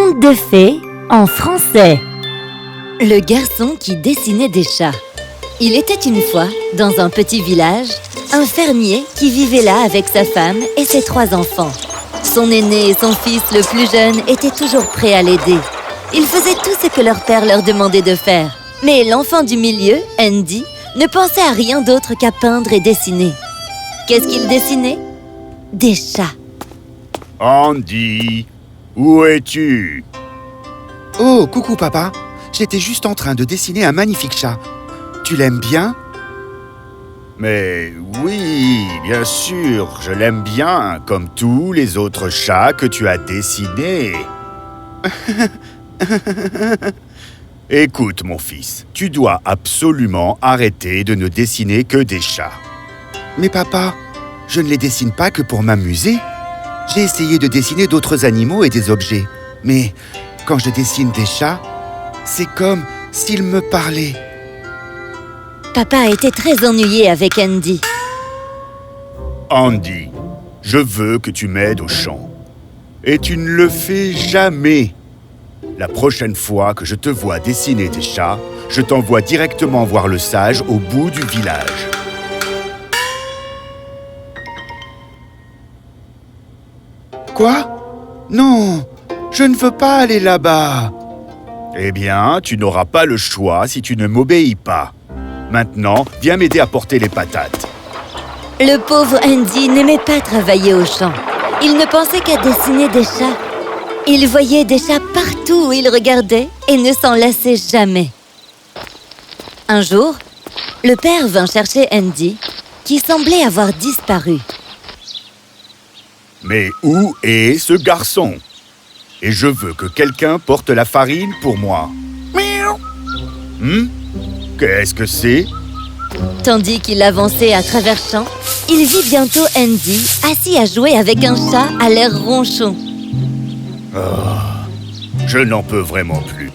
Conte de fées en français. Le garçon qui dessinait des chats. Il était une fois, dans un petit village, un fermier qui vivait là avec sa femme et ses 3 enfants. Son aîné et son fils le plus jeune étaient toujours prêts à l'aider. Ils faisaient tout ce que leur père leur demandait de faire. Mais l'enfant du milieu, Andy, ne pensait à rien d'autre qu'à peindre et dessiner. Qu'est-ce qu'il dessinait? Des chats. Andy, où es-tu? Oh, coucou papa. J'étais juste en train de dessiner un magnifique chat. Tu l'aimes bien? Mais oui, bien sûr, je l'aime bien, comme tous les autres chats que tu as dessinés. Écoute, mon fils, tu dois absolument arrêter de ne dessiner que des chats. Mais papa, je ne les dessine pas que pour m'amuser. J'ai essayé de dessiner d'autres animaux et des objets. Mais quand je dessine des chats, c'est comme s'ils me parlaient. Papa était très ennuyé avec Andy. Andy, je veux que tu m'aides au chant. Et tu ne le fais jamais. La prochaine fois que je te vois dessiner des chats, je t'envoie directement voir le sage au bout du village. Quoi? Non, je ne veux pas aller là-bas. Eh bien, tu n'auras pas le choix si tu ne m'obéis pas. Maintenant, viens m'aider à porter les patates. Le pauvre Andy n'aimait pas travailler au champ. Il ne pensait qu'à dessiner des chats. Il voyait des chats partout où il regardait et ne s'en lassait jamais. Un jour, le père vint chercher Andy, qui semblait avoir disparu. Mais où est ce garçon? Et je veux que quelqu'un porte la farine pour moi. Qu'est-ce que c'est? Tandis qu'il avançait à travers champs, il vit bientôt Andy assis à jouer avec un chat à l'air ronchon. Je n'en peux vraiment plus.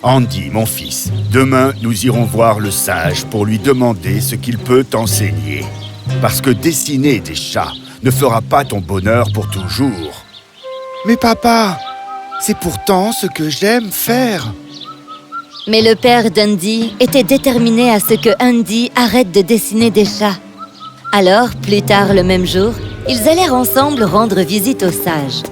Andy, mon fils, demain nous irons voir le sage pour lui demander ce qu'il peut t'enseigner. Parce que dessiner des chats ne fera pas ton bonheur pour toujours. Mais papa, c'est pourtant ce que j'aime faire. Mais le père d'Andy était déterminé à ce que Andy arrête de dessiner des chats. Alors, plus tard le même jour, ils allèrent ensemble rendre visite au sage.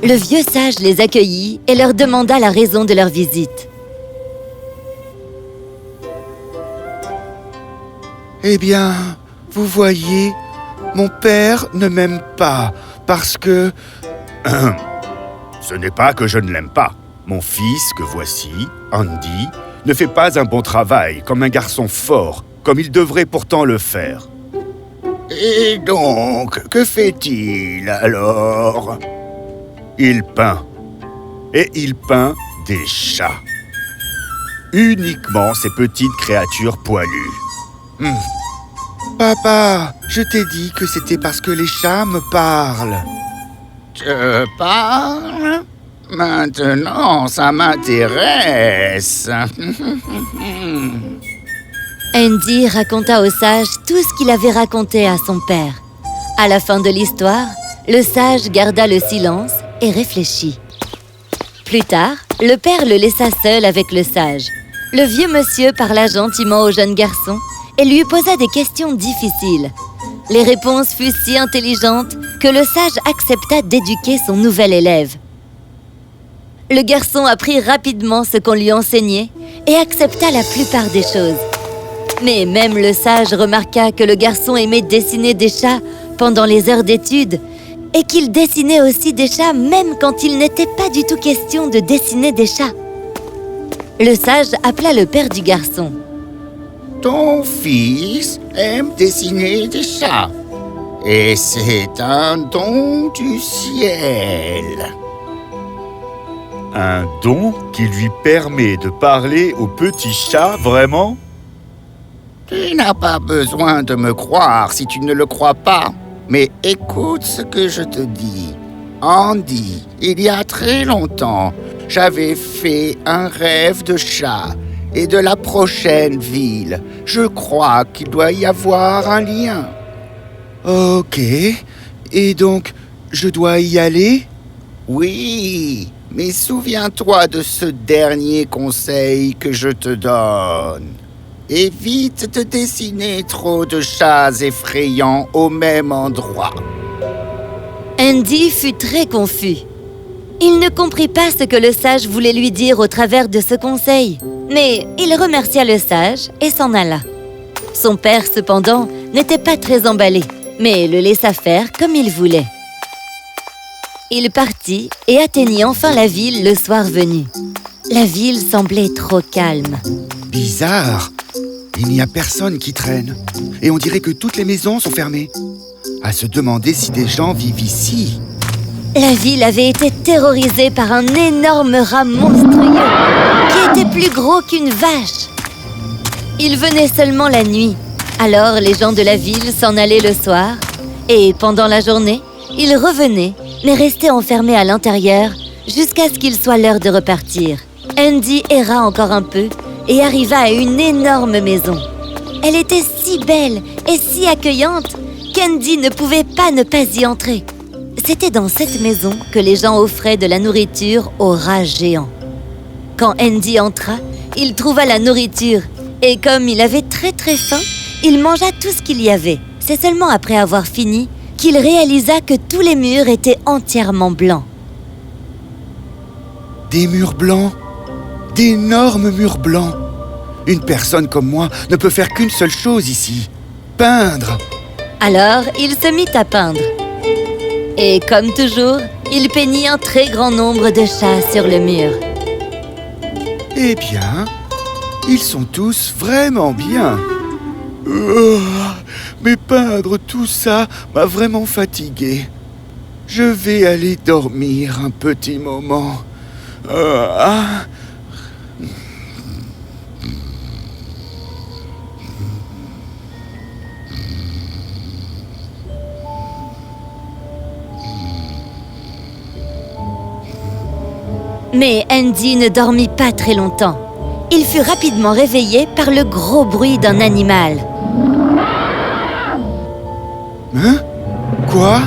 Le vieux sage les accueillit et leur demanda la raison de leur visite. Eh bien, vous voyez, mon père ne m'aime pas parce que... Ce n'est pas que je ne l'aime pas. Mon fils, que voici, Andy, ne fait pas un bon travail comme un garçon fort, comme il devrait pourtant le faire. Et donc, que fait-il alors? Il peint. Et il peint des chats. Uniquement ces petites créatures poilues. Papa, je t'ai dit que c'était parce que les chats me parlent. Je parle? Maintenant, ça m'intéresse. Andy raconta au sage tout ce qu'il avait raconté à son père. À la fin de l'histoire, le sage garda le silence et réfléchit. Plus tard, le père le laissa seul avec le sage. Le vieux monsieur parla gentiment au jeune garçon et lui posa des questions difficiles. Les réponses furent si intelligentes que le sage accepta d'éduquer son nouvel élève. Le garçon apprit rapidement ce qu'on lui enseignait et accepta la plupart des choses. Mais même le sage remarqua que le garçon aimait dessiner des chats pendant les heures d'études et qu'il dessinait aussi des chats même quand il n'était pas du tout question de dessiner des chats. Le sage appela le père du garçon. Ton fils aime dessiner des chats. Et c'est un don du ciel. Un don qui lui permet de parler aux petits chats, vraiment? Tu n'as pas besoin de me croire si tu ne le crois pas. Mais écoute ce que je te dis. Andy, il y a très longtemps, j'avais fait un rêve de chat et de la prochaine ville. Je crois qu'il doit y avoir un lien. Ok, et donc, je dois y aller? Oui, Mais souviens-toi de ce dernier conseil que je te donne. Évite de dessiner trop de chats effrayants au même endroit. Andy fut très confus. Il ne comprit pas ce que le sage voulait lui dire au travers de ce conseil. Mais il remercia le sage et s'en alla. Son père, cependant, n'était pas très emballé, mais le laissa faire comme il voulait. Il partit et atteignit enfin la ville le soir venu. La ville semblait trop calme. Bizarre. Il n'y a personne qui traîne. Et on dirait que toutes les maisons sont fermées. À se demander si des gens vivent ici. La ville avait été terrorisée par un énorme rat monstrueux qui était plus gros qu'une vache. Il venait seulement la nuit. Alors les gens de la ville s'en allaient le soir et pendant la journée, ils revenaient mais restaient enfermés à l'intérieur jusqu'à ce qu'il soit l'heure de repartir. Andy erra encore un peu et arriva à une énorme maison. Elle était si belle et si accueillante qu'Andy ne pouvait pas ne pas y entrer. C'était dans cette maison que les gens offraient de la nourriture aux rats géants. Quand Andy entra, il trouva la nourriture et comme il avait très faim, il mangea tout ce qu'il y avait. C'est seulement après avoir fini qu'il réalisa que tous les murs étaient entièrement blancs. Des murs blancs. D'énormes murs blancs. Une personne comme moi ne peut faire qu'une seule chose ici. Peindre. Alors, il se mit à peindre. Et comme toujours, il peignit un très grand nombre de chats sur le mur. Eh bien, ils sont tous vraiment bien. Oh, mais peindre tout ça m'a vraiment fatigué. Je vais aller dormir un petit moment. Mais Andy ne dormit pas très longtemps. Il fut rapidement réveillé par le gros bruit d'un animal. Hein? Quoi?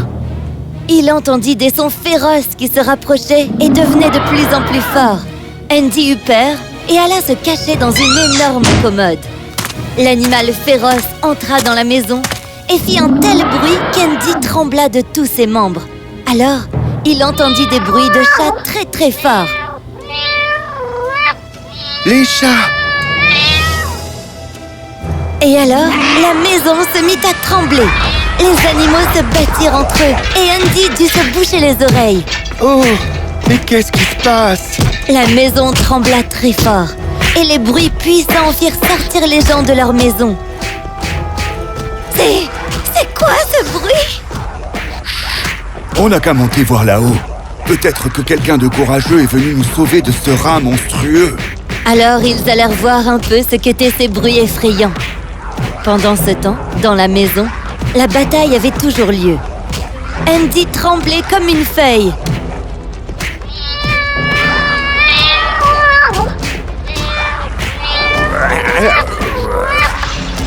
Il entendit des sons féroces qui se rapprochaient et devenaient de plus en plus forts. Andy eut peur et alla se cacher dans une énorme commode. L'animal féroce entra dans la maison et fit un tel bruit qu'Andy trembla de tous ses membres. Alors, il entendit des bruits de chats très forts. Les chats! Et alors, la maison se mit à trembler. Les animaux se battirent entre eux et Andy dut se boucher les oreilles. Oh! Mais qu'est-ce qui se passe? La maison trembla très fort et les bruits puissants firent sortir les gens de leur maison. C'est quoi ce bruit? On n'a qu'à monter voir là-haut. Peut-être que quelqu'un de courageux est venu nous sauver de ce rat monstrueux. Alors ils allèrent voir un peu ce qu'étaient ces bruits effrayants. Pendant ce temps, dans la maison, la bataille avait toujours lieu. Andy tremblait comme une feuille.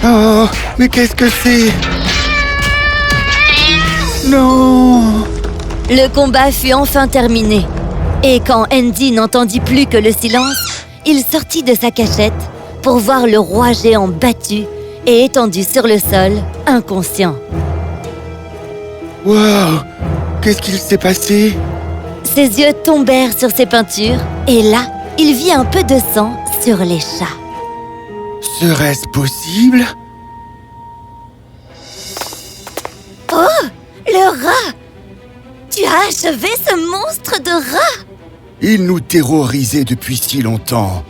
Oh, mais qu'est-ce que c'est? Non! Le combat fut enfin terminé. Et quand Andy n'entendit plus que le silence, il sortit de sa cachette pour voir le roi géant battu et étendu sur le sol, inconscient. Waouh! Qu'est-ce qu'il s'est passé? Ses yeux tombèrent sur ses peintures et là, il vit un peu de sang sur les chats. Serait-ce possible? Oh! Le rat! Tu as achevé ce monstre de rat! Il nous terrorisait depuis si longtemps.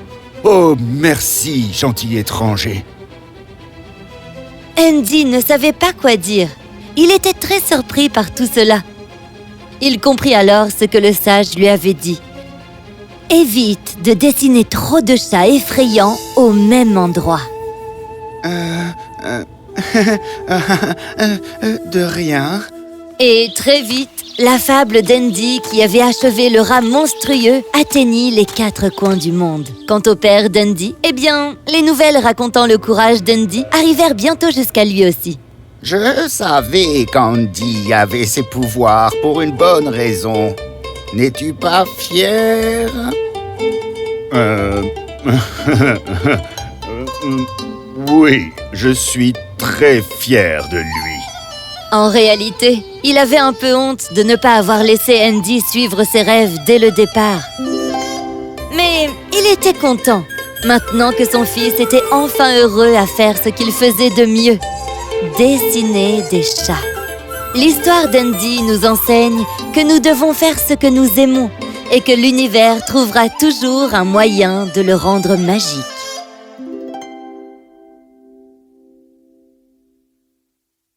Oh, merci, gentil étranger. Andy ne savait pas quoi dire. Il était très surpris par tout cela. Il comprit alors ce que le sage lui avait dit. Évite de dessiner trop de chats effrayants au même endroit. De rien. Et très vite, la fable d'Andy qui avait achevé le rat monstrueux atteignit les 4 coins du monde. Quant au père d'Andy, eh bien, les nouvelles racontant le courage d'Andy arrivèrent bientôt jusqu'à lui aussi. Je savais qu'Andy avait ses pouvoirs pour une bonne raison. N'es-tu pas fier? Oui, je suis très fier de lui. En réalité, il avait un peu honte de ne pas avoir laissé Andy suivre ses rêves dès le départ. Mais il était content, maintenant que son fils était enfin heureux à faire ce qu'il faisait de mieux, dessiner des chats. L'histoire d'Andy nous enseigne que nous devons faire ce que nous aimons et que l'univers trouvera toujours un moyen de le rendre magique.